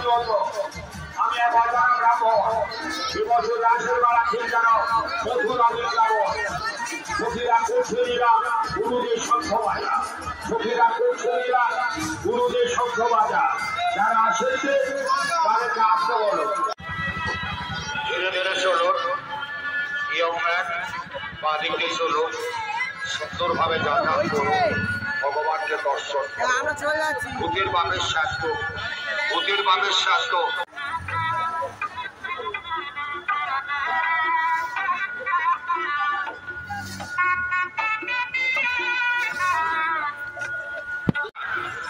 শুরু হতো। আমি এক অজানা ব্রাহ্মণ, এবছর রাসের বেলা ঠিক যেন মধুর আবির যাবো। সখীরা কৌশলীরা গুরুদের শঙ্খ বাজা, সখীরা কৌশলীরা গুরুদের শঙ্খ বাজা। যারা আসছে তাদেরকে আসতে বলো। ধীরে ধীরে চলো, বাঁ দিক দিয়ে চলো, সুন্দরভাবে যাতায়াত করো, ভগবানকে দর্শন করো। ভূতের বাপের স্বাস্থ্য, ভূতের বাপের স্বাস্থ্য।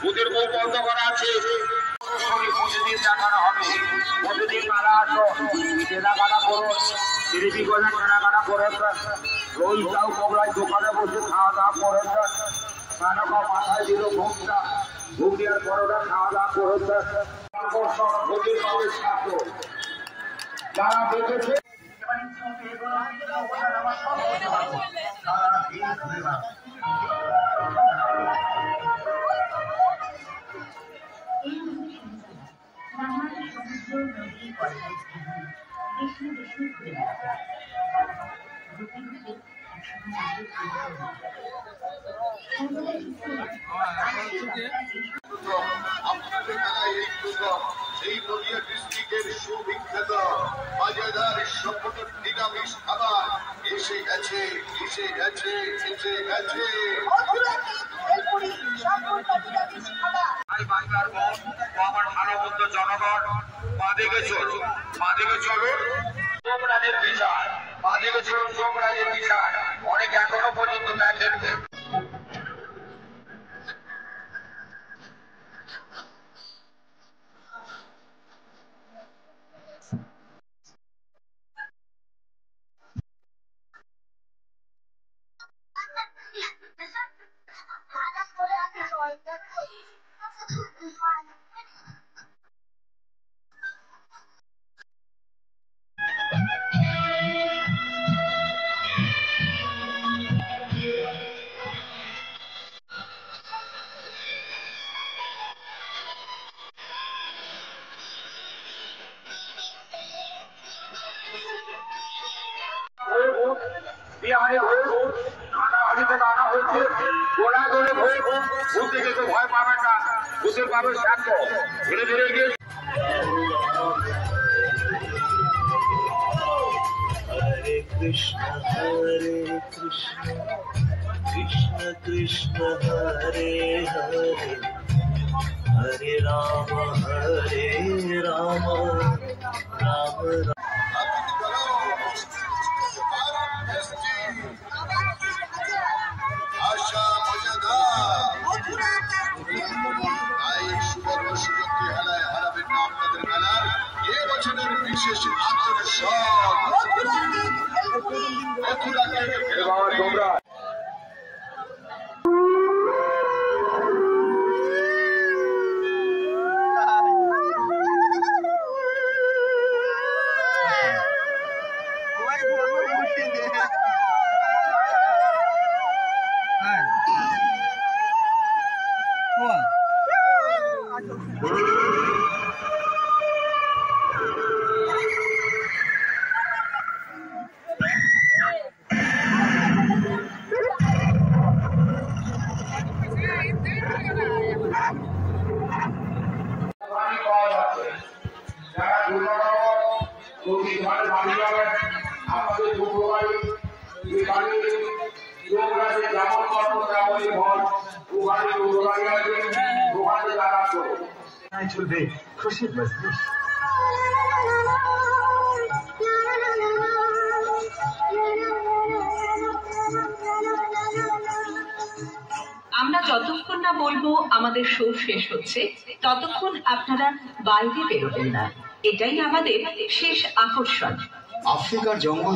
ভূতের মুখ বন্ধ করা আছে, প্রতিদিন দেখানো হবে। প্রতিদিন মেলা আসো, কেনাকাটা করো, জিলিপি গজা কেনাকাটা করে রোল চাউ মোগলাই দোকানে বসে খাওয়া দাওয়া করে মেনকা মাথায় দিল ঘুমটা, ঘুমিয়ার পরোটা খাওয়া দাওয়া করে ভূতের বাপের ছাত্র যারা দেখেছে এই নদিয়া ডিস্ট্রিক্টের সুবিখ্যাত মজাদার সম্পদের নিরামিষ খাবার এসে গেছে, এসে গেছে, এসে গেছে। আমার ভালোমন্দ জনগণ, বাঁদিকে চলো, বাঁদিকে চলো। যমরাজের বিচার, বাঁদিকে চলো, যমরাজের বিচার। অনেক এখনো পর্যন্ত দেখেন। ভয় পাবে না, ভূতের পাবে শান্ত। ধীরে ধীরে গিয়ে হরে কৃষ্ণ কৃষ্ণ কৃষ্ণ হরে হরে, হরে রাম রাম রাম। বিশেষ আত্মবিশ্বাস চলবে খুশির মজলিস। আমরা যতক্ষণ না বলবো আমাদের শো শেষ হচ্ছে ততক্ষণ আপনারা বাইরে বেরোবেন না, এটাই আমাদের শেষ আকর্ষণ। আফ্রিকার জঙ্গল